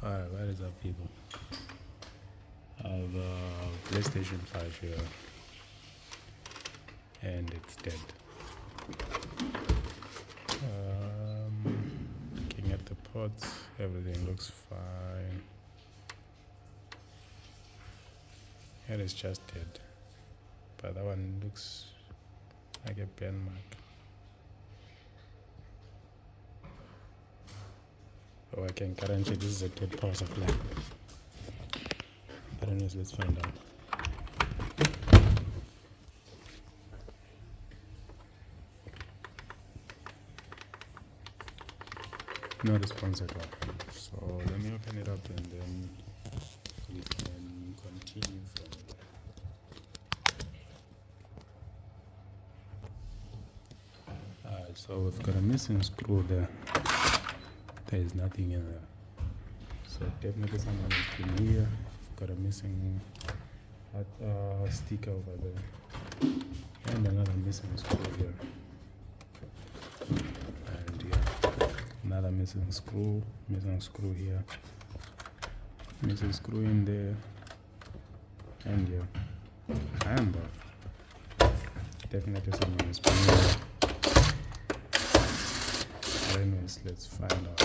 Alright, what is up, people? I have a PlayStation 5 here, and it's dead. Looking at the ports, everything looks fine. It is just dead, but that one looks like a pen mark. Oh, I can guarantee this is a dead power supply. But anyways, let's find out. Not a sponsored one. So let me open it up and then we can continue from it. Alright, so we've got a missing screw there. There is nothing in there. So definitely someone has been here. Got a missing sticker over there. And another missing screw here. And yeah, another missing screw here. Missing screw in there. And yeah. And definitely someone has been here. Anyways, let's find out.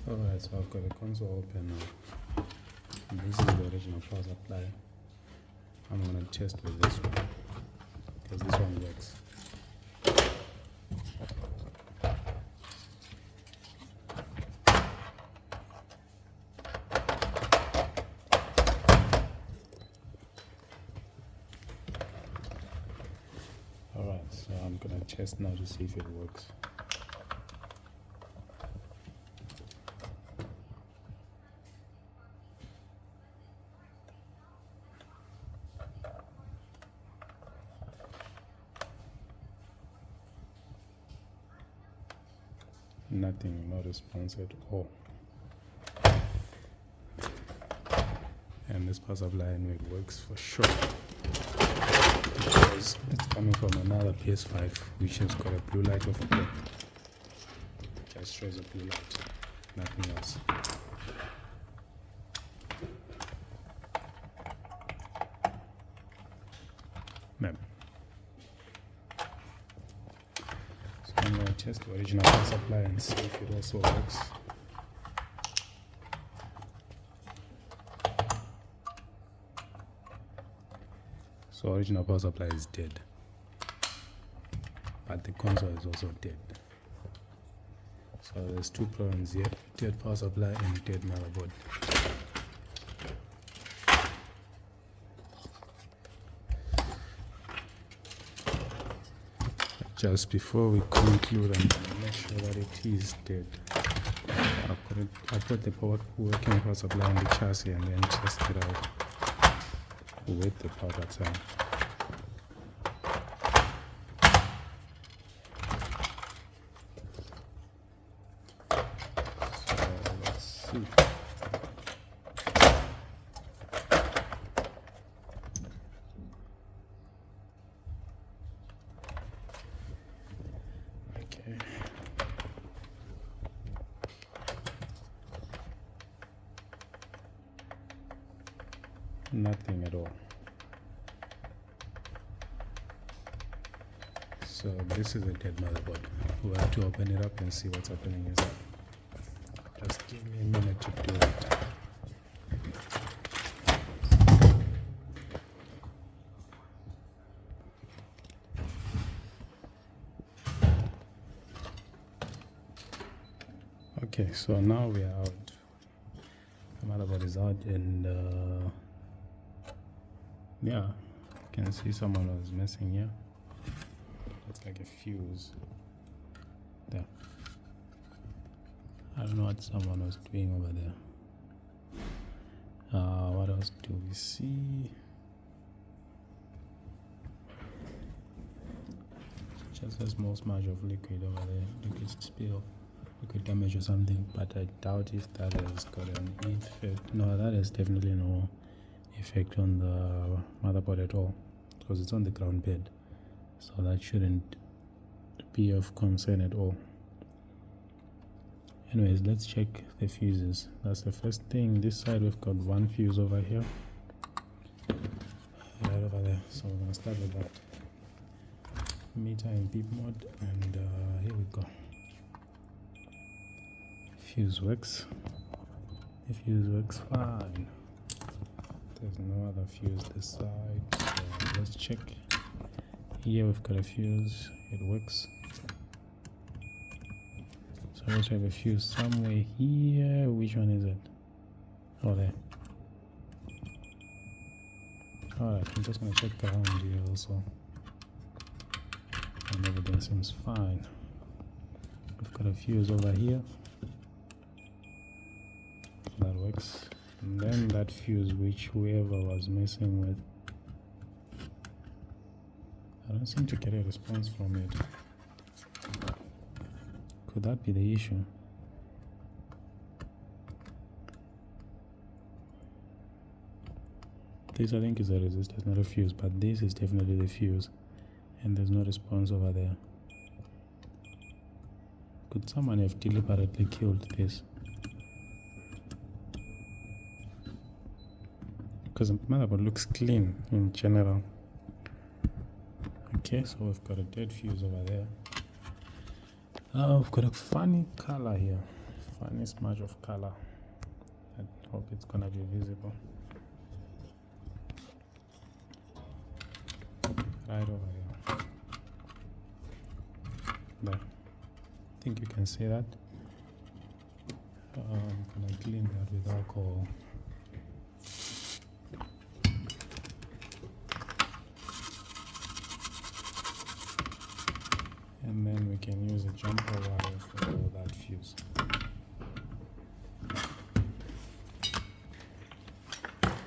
Alright, so I've got the console open now. And this is the original power supply. I'm gonna test with this one because this one works. Alright, so I'm gonna test now to see if it works. Nothing, no response at all. And this power supply anyway works for sure because it's coming from another PS5 which has got a blue light over there. Just shows a blue light, nothing else. Ma'am. I'm going to test the original power supply and see if it also works. So original power supply is dead, but the console is also dead. So there's two problems here: dead power supply and dead motherboard. Just before we conclude, I'm going to make sure that it is dead. I put the working power supply on the chassis and then test it out with the power button. So let's see. Nothing at all. So this is a dead motherboard. We'll have to open it up and see what's happening inside. Just give me a minute to do it. Okay, so now we are out. The motherboard is out, and yeah, you can see someone was messing here. Looks like a fuse there. I don't know what someone was doing over there. What else do we see? just a small smudge of liquid over there, liquid spill, liquid damage or something, but I doubt if that has got an effect. No, that has definitely no effect on the motherboard at all, because it's on the ground bed, so that shouldn't be of concern at all. Anyways, let's check the fuses. That's the first thing. This side we've got one fuse over here, right over there, so we're gonna start with that. Meter in beep mode, and here we go. Fuse works. The fuse works fine. There's no other fuse this side, so let's check. Here we've got a fuse, it works. So I also have a fuse somewhere here. Which one is it? Oh, there. Alright, I'm just gonna check around here also, and everything seems fine. We've got a fuse over here, that works. And then that fuse which whoever was messing with, I don't seem to get a response from it. Could that be the issue? This I think is a resistor, not a fuse, but this is definitely the fuse, and there's no response over there. Could someone have deliberately killed this? Because the motherboard looks clean in general. Okay, so we've got a dead fuse over there. We've got a funny color here, funny smudge of color. I hope it's gonna be visible. Right over here. There. I think you can see that. I'm gonna clean that with alcohol. And then we can use a jumper wire for that fuse.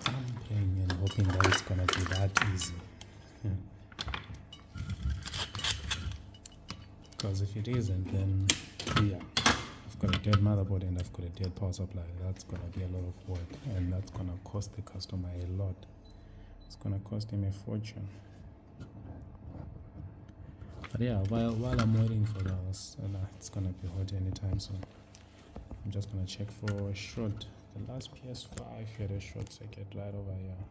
I'm praying and hoping that it's gonna be that easy. Because if it isn't, then yeah, I've got a dead motherboard and I've got a dead power supply. That's gonna be a lot of work, and that's gonna cost the customer a lot. It's gonna cost him a fortune. But yeah, while I'm waiting for that, it's gonna be hot anytime soon. I'm just gonna check for a short. The last PS5 had a short circuit right over here,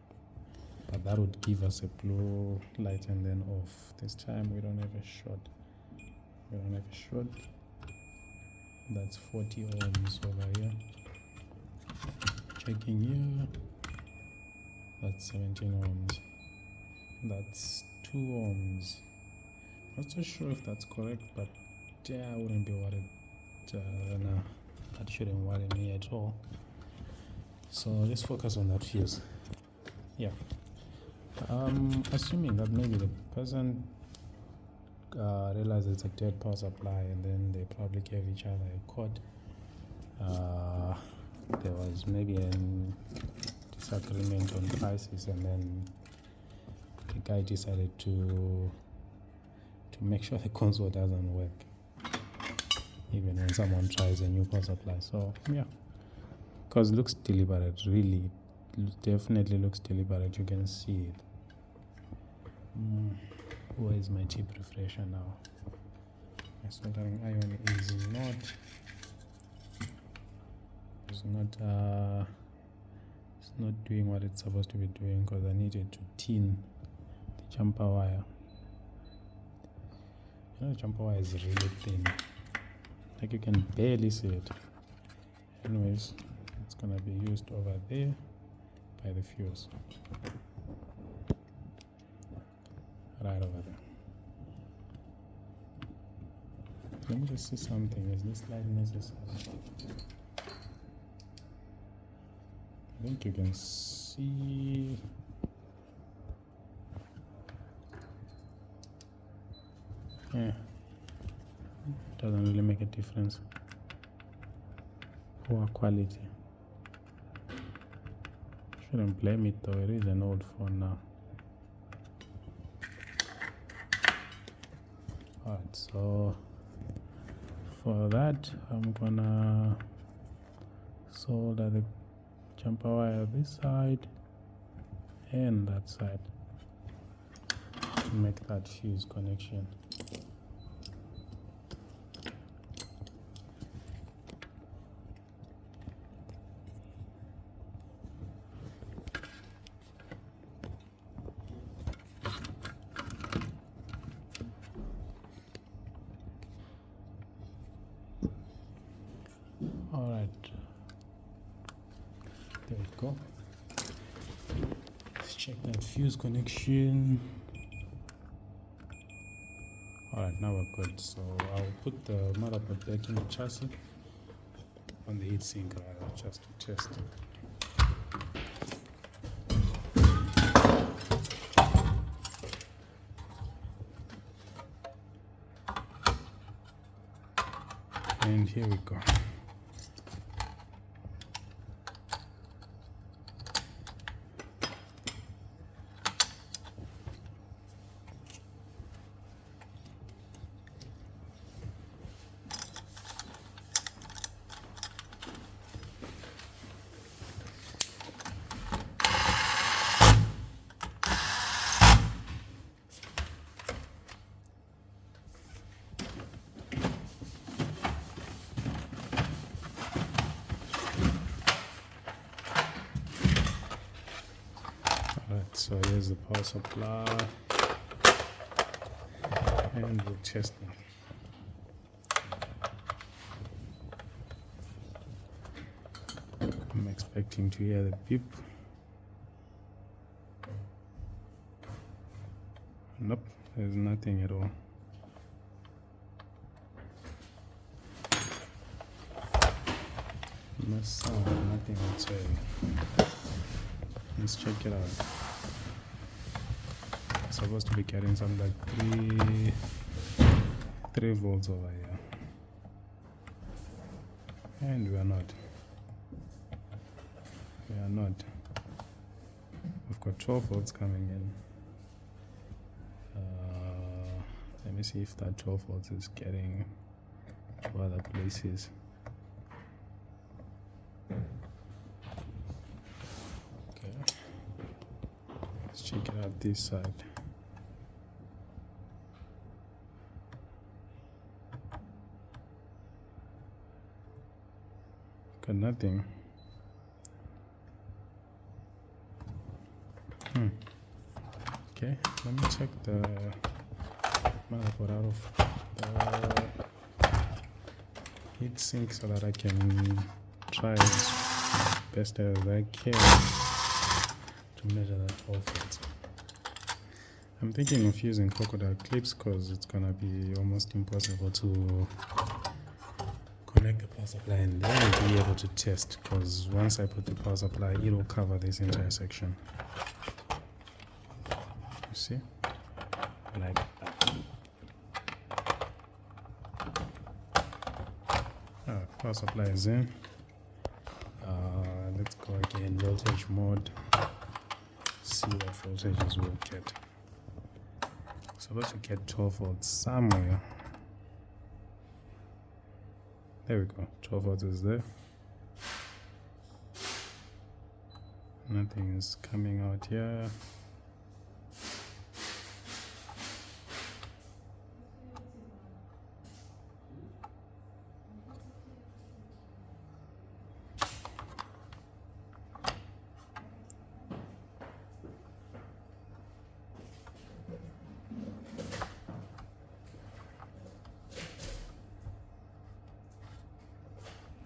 but that would give us a blue light and then off. This time we don't have a short. We don't have a short. That's 40 ohms over here. Checking here. That's 17 ohms. That's 2 ohms. Not so sure if that's correct, but yeah, I wouldn't be worried. No, that shouldn't worry me at all. So let's focus on that fuse. Yeah. Assuming that maybe the person realized it's a dead power supply, and then they probably gave each other a code. There was maybe a disagreement on prices, and then the guy decided to make sure the console doesn't work even when someone tries a new power supply. So yeah, because it looks deliberate, really, it definitely looks deliberate. You can see it. Where is my chip refresher now? My soldering iron is not doing what it's supposed to be doing, because I needed to tin the jumper wire. You know, the jumper wire is really thin, like you can barely see it. Anyways, it's gonna be used over there by the fuse, right over there. Let me just see something. Is this light necessary? I think you can see. Yeah, doesn't really make a difference. Poor quality. Shouldn't blame it though, it is an old phone now. Alright, so for that I'm gonna solder the jumper wire this side and that side to make that fuse connection. Alright, there we go. Let's check that fuse connection. Alright, now we're good. So I'll put the motherboard back in the chassis on the heatsink just to test it. And here we go. So here's the power supply, and we'll test now. I'm expecting to hear the beep. Nope, there's nothing at all. Must sound nothing whatsoever. Let's check it out. Supposed to be getting something like 3 volts over here, and we are not. We've got 12 volts coming in. Let me see if that 12 volts is getting to other places. Okay, let's check it out this side. Got nothing. Okay, let me check the motherboard out of the heat sink so that I can try as best as I can to measure that 12 volts. I'm thinking of using crocodile clips because it's gonna be almost impossible to connect the power supply and then be able to test, because once I put the power supply it will cover this entire section. You see, like that. Power supply is in. Let's go again, voltage mode, see what voltages we'll get. Supposed to get 12 volts somewhere. There we go, 12 volts is there. Nothing is coming out here.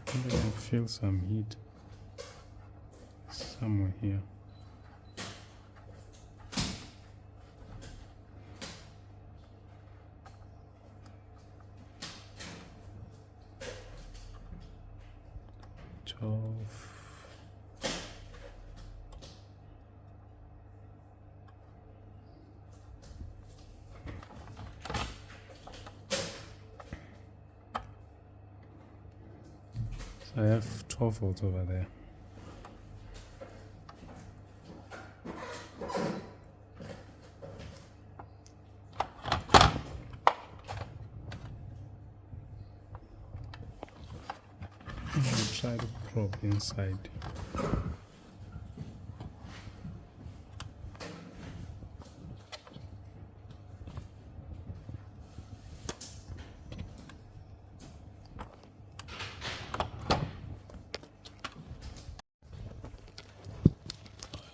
I can feel some heat somewhere here. I have 12 volts over there. try to probe inside.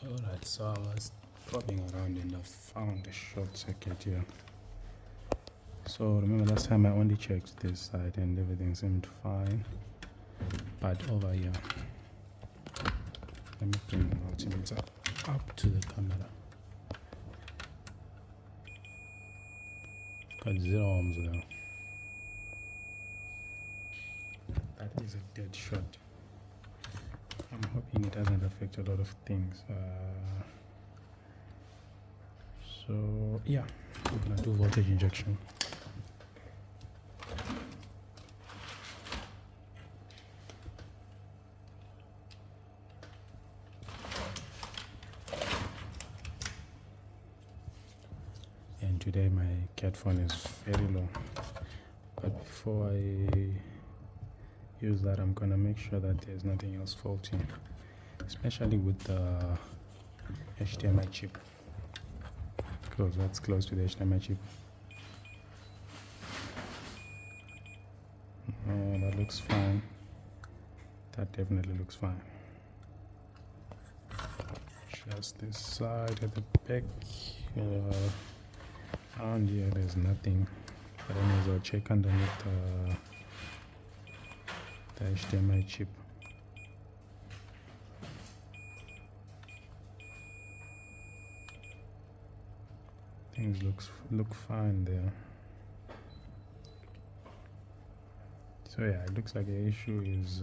Alright, so I was probing around and I found a short circuit here. So remember last time I only checked this side and everything seemed fine, but over here, let me bring the multimeter up to the camera. Got 0 ohms there. That is a dead shot. I'm hoping it doesn't affect a lot of things. So yeah, we're gonna do voltage injection. And today my cat phone is very low, but before I use that, I'm gonna make sure that there's nothing else faulty, especially with the HDMI chip, because that's close to the HDMI chip. Oh, that looks fine. That definitely looks fine. Just this side at the back. Around here there's nothing, but anyways I'll check underneath the HDMI chip. Things look fine there. So yeah, it looks like the issue is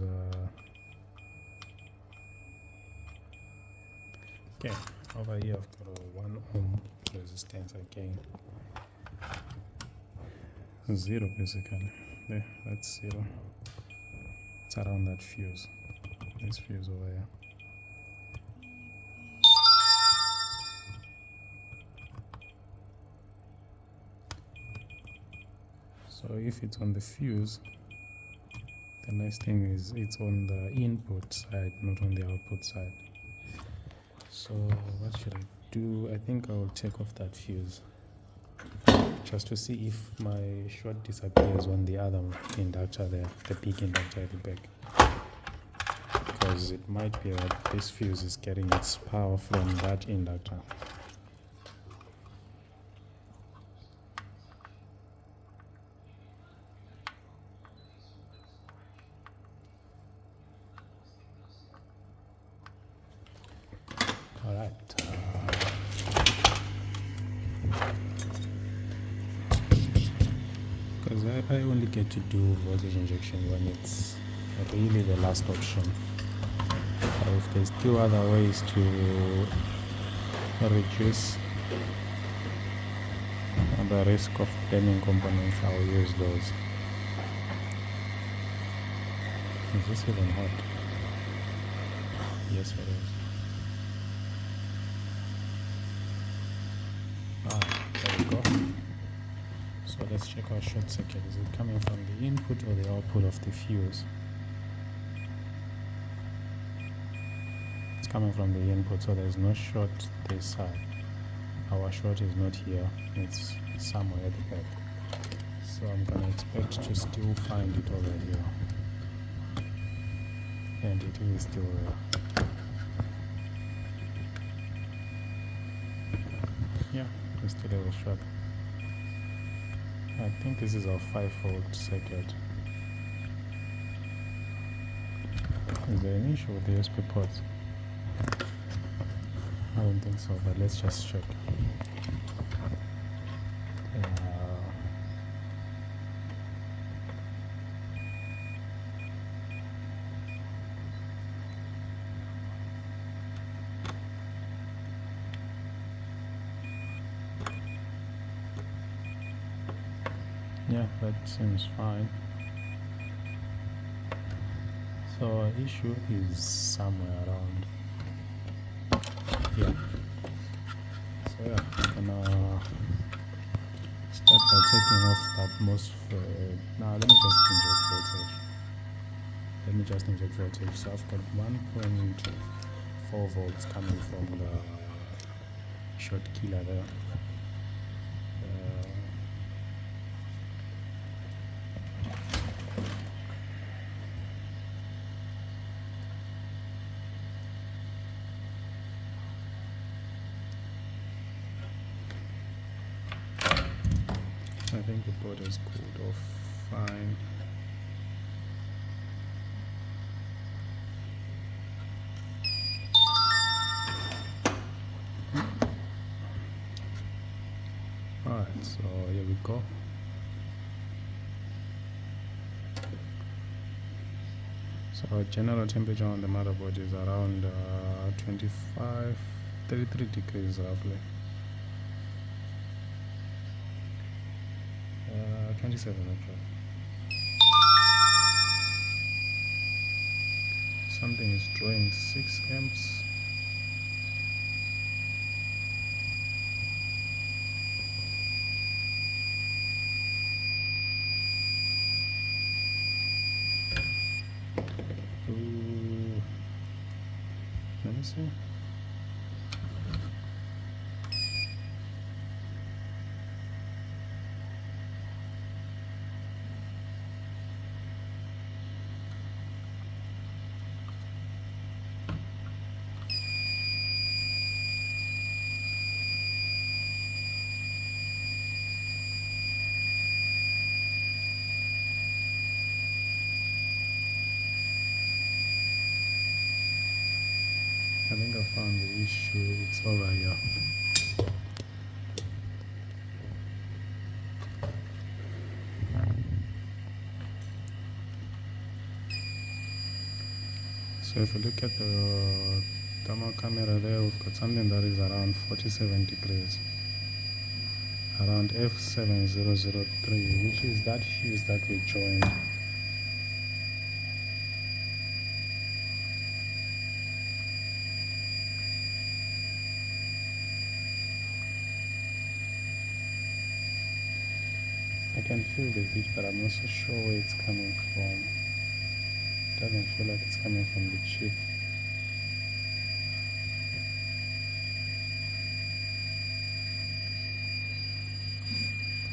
okay. Over here I've got a 1 ohm resistance again. 0 basically. There, that's 0. It's around that fuse. This fuse over here. So if it's on the fuse, the nice thing is it's on the input side, not on the output side. So what should I do? I think I will take off that fuse just to see if my short disappears on the other inductor there, the big inductor at the back, because it might be that this fuse is getting its power from that inductor. Alright. Because I only get to do voltage injection when it's really the last option. If there's still other ways to reduce the risk of burning components, I'll use those. Is this even hot? Yes, it is. There we go. So let's check our short circuit. Is it coming from the input or the output of the fuse? It's coming from the input, so there's no short this side. Our short is not here, it's somewhere at the back. So I'm gonna expect to still find it over here. And it is still there. Yeah, we still have a short. I think this is our 5-volt circuit. Is there an issue with the USB ports? I don't think so, but let's just check. Yeah, that seems fine. So our issue is somewhere around here. So yeah, I'm gonna start by taking off that MOSFET. Now let me just inject voltage. Let me just inject voltage. So I've got 1.4 volts coming from the short killer there. I think the board is cooled off fine. Alright, so here we go. So general temperature on the motherboard is around 33 degrees roughly. 27 actually. Something is drawing 6 amps. Ooh. Let me see. I think I found the issue. It's over here. So if you look at the thermal camera there, we've got something that is around 47 degrees. Around F7003, which is that fuse that we joined. I can feel the heat, but I'm not so sure where it's coming from. It doesn't feel like it's coming from the chip.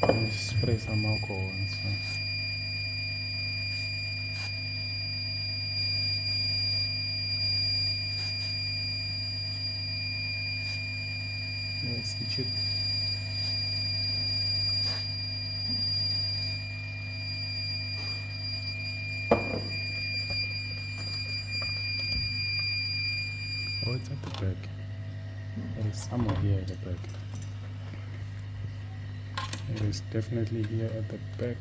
Let me spray some alcohol and stuff. That's the chip. Oh, it's at the back. It is somewhere here at the back. It is definitely here at the back.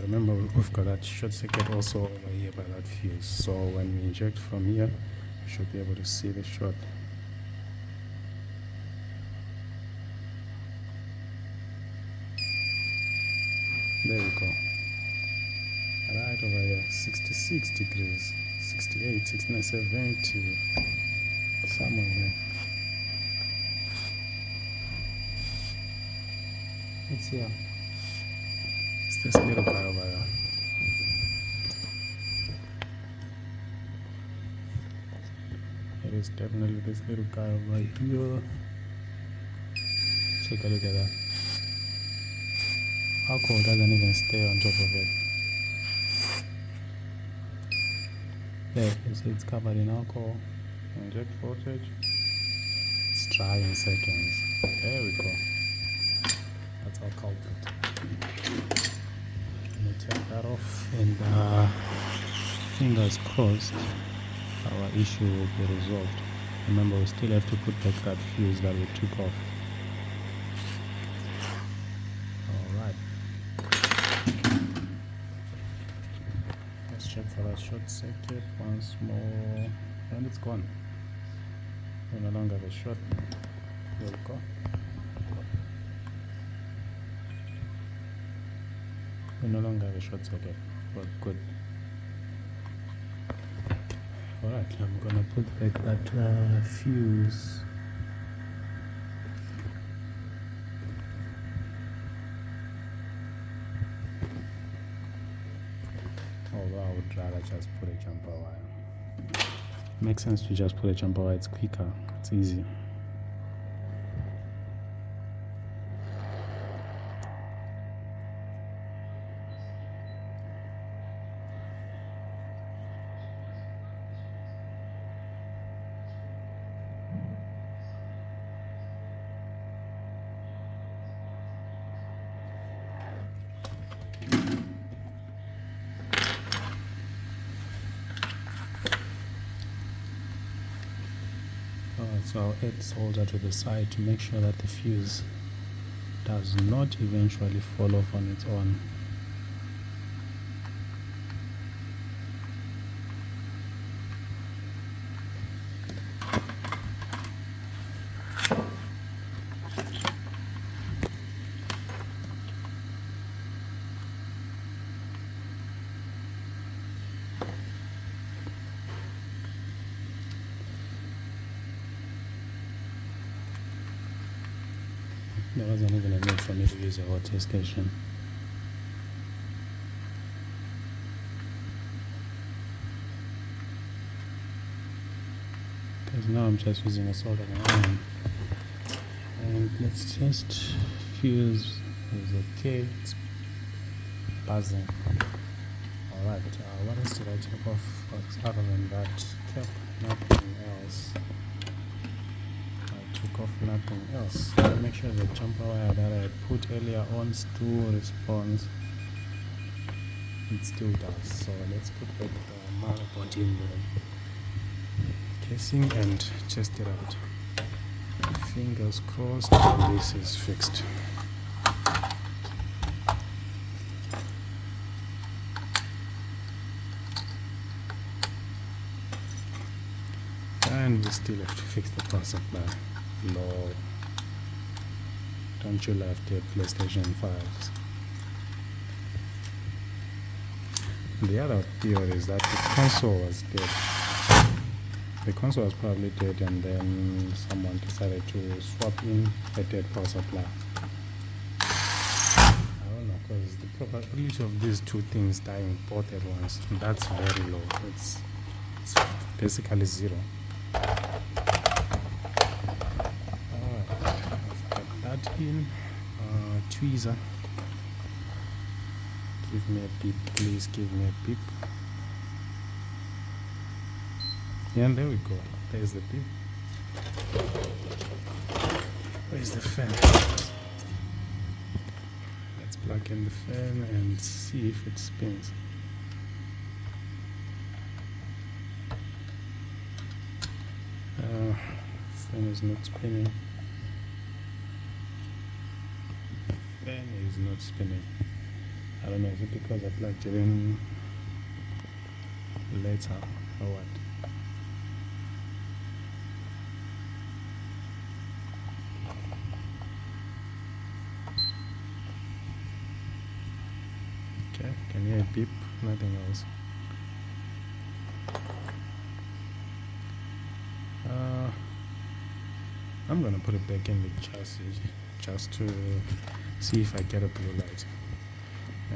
Remember, we've got that short circuit also over here by that fuse. So when we inject from here, we should be able to see the short. There we go. Right over here, 66 degrees, 68, 69, 70, somewhere here. It's here. It's this little guy over here. It is definitely this little guy over here. Take a look at that. Alcohol doesn't even stay on top of it. There, you see it's covered in alcohol. Inject voltage. It's dry in seconds. There we go. That's our culprit. Let me take that off, and fingers crossed our issue will be resolved. Remember, we still have to put back that fuse that we took off. Alright. Let's check for that short circuit once more. And it's gone. We no longer have a short. There we go. We no longer have a short circuit. Well, good. Alright, I'm gonna put back that fuse. Alright. I would rather just put a jumper wire. Makes sense to just put a jumper wire, it's quicker, it's easy. So I'll add solder to the side to make sure that the fuse does not eventually fall off on its own. There wasn't even a need for me to use a hot test station. Because now I'm just using a soldering iron. And let's just fuse is okay, it's buzzing. Alright, what else did I take off? Other than that cap, nothing else. Off nothing else. I'll make sure the jumper wire that I put earlier on still responds. It still does. So let's put back the motherboard in the casing and test it out. Fingers crossed this is fixed. And we still have to fix the power supply. No, don't you laugh at PlayStation 5s. The other theory is that the console was dead. The console was probably dead and then someone decided to swap in a dead power supply. I don't know, because the probability of these two things dying both at once, that's very low. It's basically zero. In tweezer, give me a beep, please give me a beep. Yeah, and there we go, there's the beep. Where's the fan? Let's plug in the fan and see if it spins. Fan is not spinning. Fan is not spinning. I don't know, is it because I plugged it in later or what? Okay, can you hear a beep? Nothing else. I'm gonna put it back in the chassis just to see if I get a blue light.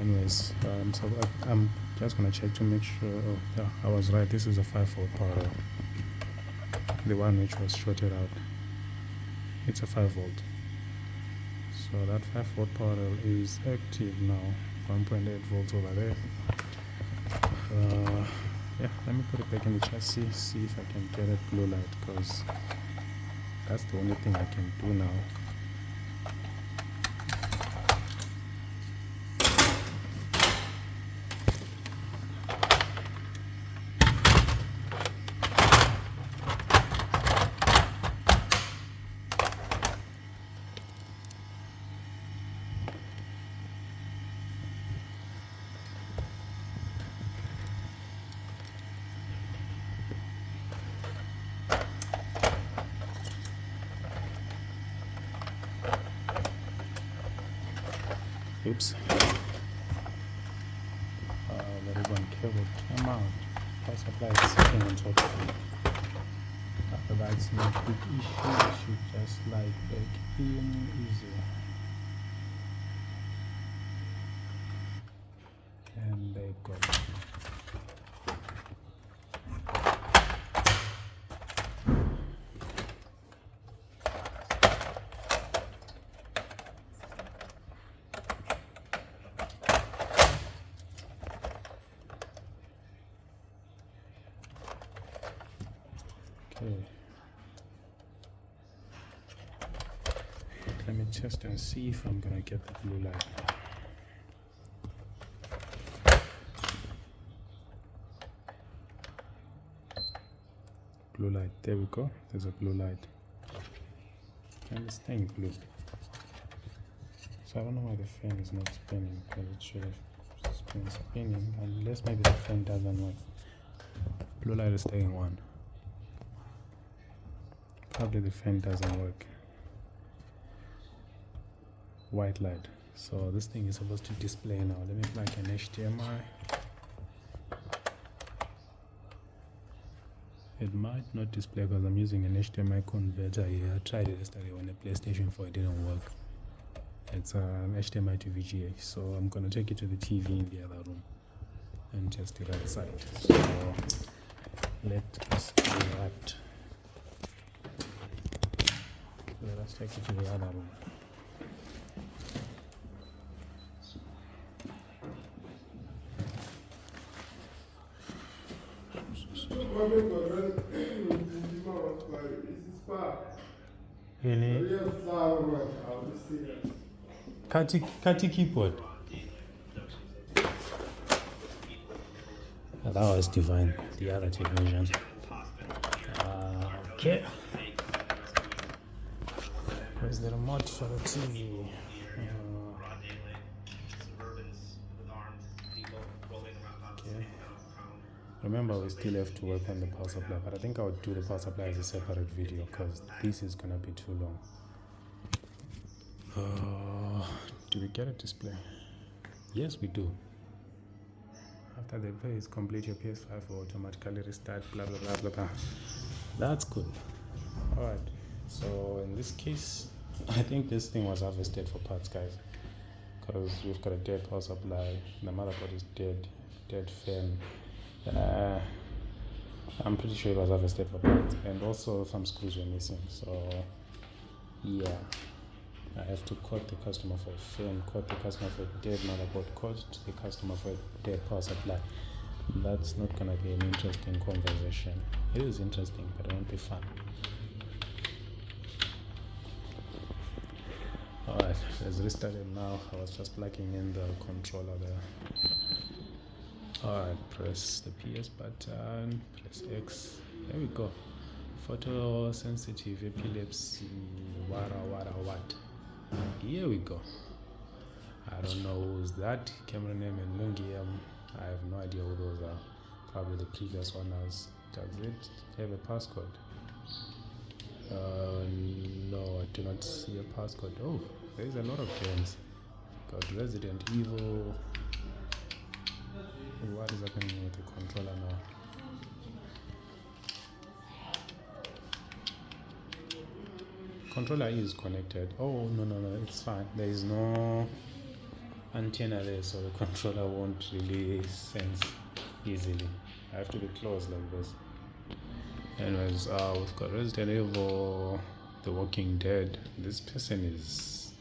Anyways, so I'm just gonna check to make sure. Oh yeah, I was right, this is a 5-volt power rail, the one which was shorted out. It's a 5-volt, so that 5-volt power rail is active now. 1.8 volts over there. Yeah, let me put it back in the chassis, see if I can get a blue light, because that's the only thing I can do now. Oops. The ribbon cable came out. Power supply is sitting on top of it. After that, it's not a big issue. It should just slide back in easy. And there you go. test and see if I'm gonna get the blue light. Blue light, there we go. There's a blue light. And it's staying blue. So I don't know why the fan is not spinning, because it should have been spinning, unless maybe the fan doesn't work. Blue light is staying on. Probably the fan doesn't work. White light. So this thing is supposed to display now. Let me plug an HDMI. It might not display because I'm using an HDMI converter here. I tried it yesterday on a PlayStation 4, it didn't work. It's an HDMI to VGA, so I'm gonna take it to the TV in the other room and test it outside. So let us do that. Let us take it to the other room. Really? Kati keyboard. That was divine. The other technician. Okay. Where's the remote for the TV? Okay. Remember, we still have to work on the power supply, but I think I would do the power supply as a separate video because this is gonna be too long. Do we get a display? Yes, we do. After the play is complete, your PS5 will automatically restart, blah blah blah blah blah. That's good. Alright, so in this case, I think this thing was harvested for parts, guys, because we've got a dead power supply, the motherboard is dead fan. I'm pretty sure it was harvested for parts, and also some screws were missing, so yeah, I have to quote the customer for a fan, quote the customer for a dead motherboard, quote the customer for a dead power supply. That's not gonna be an interesting conversation. It is interesting, but it won't be fun. Alright, let's restart it now. I was just plugging in the controller there. Alright, press the PS button, press X. There we go. Photosensitive epilepsy, what. Here we go. I don't know who's that. Camera name and Mungi. I have no idea who those are. Probably the previous owners. Does it have a passcode? No, I do not see a passcode. Oh, there is a lot of games. Got Resident Evil. What is happening with the controller now? Controller is connected. Oh no, it's fine. There is no antenna there, so the controller won't really sense easily. I have to be close like this. Anyways, we've got Resident Evil, The Walking Dead. This person is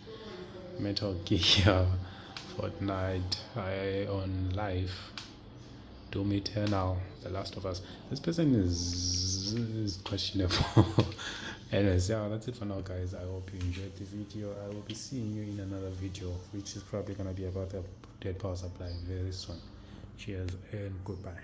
Metal Gear, Fortnite, I on Life, Doom Eternal, The Last of Us. This person is questionable. Anyways, yeah, that's it for now, guys. I hope you enjoyed the video. I will be seeing you in another video, which is probably gonna be about the dead power supply very soon. Cheers and goodbye.